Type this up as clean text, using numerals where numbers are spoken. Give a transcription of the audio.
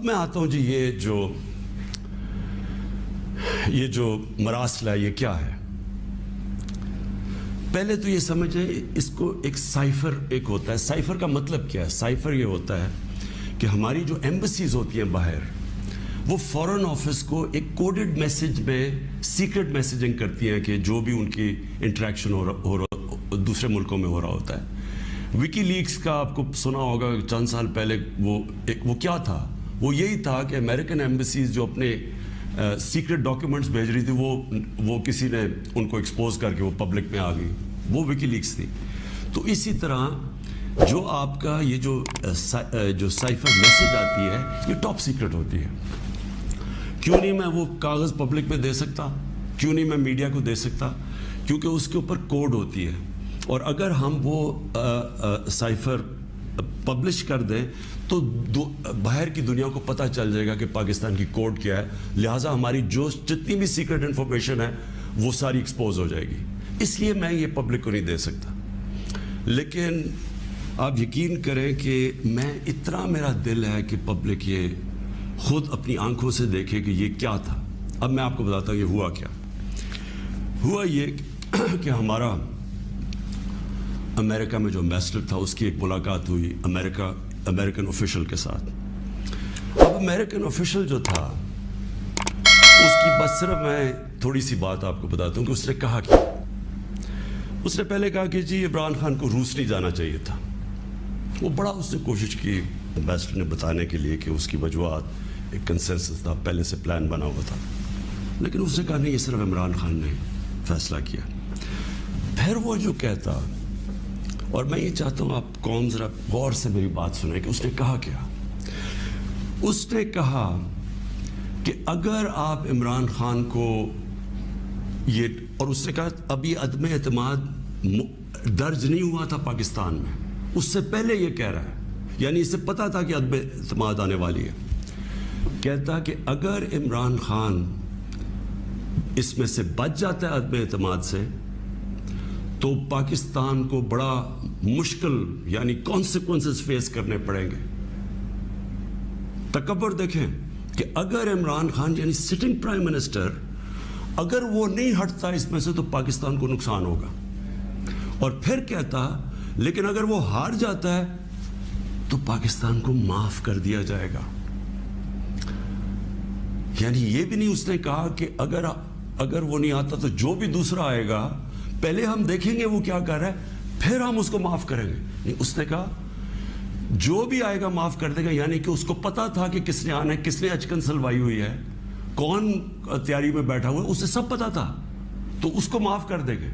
میں آتا ہوں جی، یہ جو مراسلہ ہے یہ کیا ہے؟ پہلے تو یہ سمجھیں اس کو ایک سائفر ایک ہوتا ہے. سائفر کا مطلب کیا ہے؟ سائفر یہ ہوتا ہے کہ ہماری جو ایمبسیز ہوتی ہیں باہر، وہ فورن آفس کو ایک کوڈڈ میسج میں سیکرٹ میسیجنگ کرتی ہیں کہ جو بھی ان کی انٹریکشن ہو رہا دوسرے ملکوں میں ہو رہا ہوتا ہے. وکی لیکس کا آپ کو سنا ہوگا چند سال پہلے. وہ کیا تھا؟ وہ یہی تھا کہ امریکن ایمبسیز جو اپنے سیکرٹ ڈاکیومنٹس بھیج رہی تھی وہ کسی نے ان کو ایکسپوز کر کے وہ پبلک میں آ گئی. وہ وکی لیکس تھی. تو اسی طرح جو آپ کا یہ جو سائفر میسج آتی ہے یہ ٹاپ سیکرٹ ہوتی ہے. کیوں نہیں میں وہ کاغذ پبلک میں دے سکتا؟ کیوں نہیں میں میڈیا کو دے سکتا؟ کیونکہ اس کے اوپر کوڈ ہوتی ہے، اور اگر ہم وہ سائفر پبلش کر دیں تو باہر کی دنیا کو پتہ چل جائے گا کہ پاکستان کی کوڈ کیا ہے. لہٰذا ہماری جتنی بھی سیکرٹ انفارمیشن ہے وہ ساری ایکسپوز ہو جائے گی. اس لیے میں یہ پبلک کو نہیں دے سکتا. لیکن آپ یقین کریں کہ اتنا میرا دل ہے کہ پبلک یہ خود اپنی آنکھوں سے دیکھے کہ یہ کیا تھا. اب میں آپ کو بتاتا ہوں یہ ہوا کیا. ہوا یہ کہ ہمارا امریکہ میں جو ایمبیسڈر تھا اس کی ایک ملاقات ہوئی امریکن آفیشل کے ساتھ. اب امریکن آفیشل جو تھا اس کی بس صرف میں تھوڑی سی بات آپ کو بتاتا ہوں کہ اس نے کہا کیا. اس نے پہلے کہا کہ جی عمران خان کو روس نہیں جانا چاہیے تھا. وہ بڑا اس نے کوشش کی امبیسڈر نے بتانے کے لیے کہ اس کی وجوہات ایک کنسنسس تھا، پہلے سے پلان بنا ہوا تھا. لیکن اس نے کہا نہیں، یہ صرف عمران خان نے فیصلہ کیا. پھر وہ جو کہتا، اور میں یہ چاہتا ہوں آپ قوم ذرا غور سے میری بات سنیں کہ اس نے کہا کیا. اس نے کہا کہ اگر آپ عمران خان کو اور اس نے کہا ابھی عدم اعتماد درج نہیں ہوا تھا پاکستان میں، اس سے پہلے یہ کہہ رہا ہے، یعنی اسے پتا تھا کہ عدم اعتماد آنے والی ہے. کہتا کہ اگر عمران خان اس میں سے بچ جاتا ہے عدم اعتماد سے تو پاکستان کو بڑا مشکل یعنی کانسیکوینسز فیس کرنے پڑیں گے. تکبر دیکھیں کہ اگر عمران خان یعنی سٹنگ پرائم منسٹر اگر وہ نہیں ہٹتا اس میں سے تو پاکستان کو نقصان ہوگا. اور پھر کہتا لیکن اگر وہ ہار جاتا ہے تو پاکستان کو معاف کر دیا جائے گا. یعنی یہ بھی نہیں اس نے کہا کہ اگر وہ نہیں آتا تو جو بھی دوسرا آئے گا پہلے ہم دیکھیں گے وہ کیا کر رہا ہے پھر ہم اس کو معاف کریں گے. نہیں، اس نے کہا جو بھی آئے گا معاف کر دے گا. یعنی کہ اس کو پتا تھا کہ کس نے آنا ہے، کس نے اچکن سلوائی ہوئی ہے، کون تیاری میں بیٹھا ہوا ہے، اسے سب پتا تھا، تو اس کو معاف کر دے گے.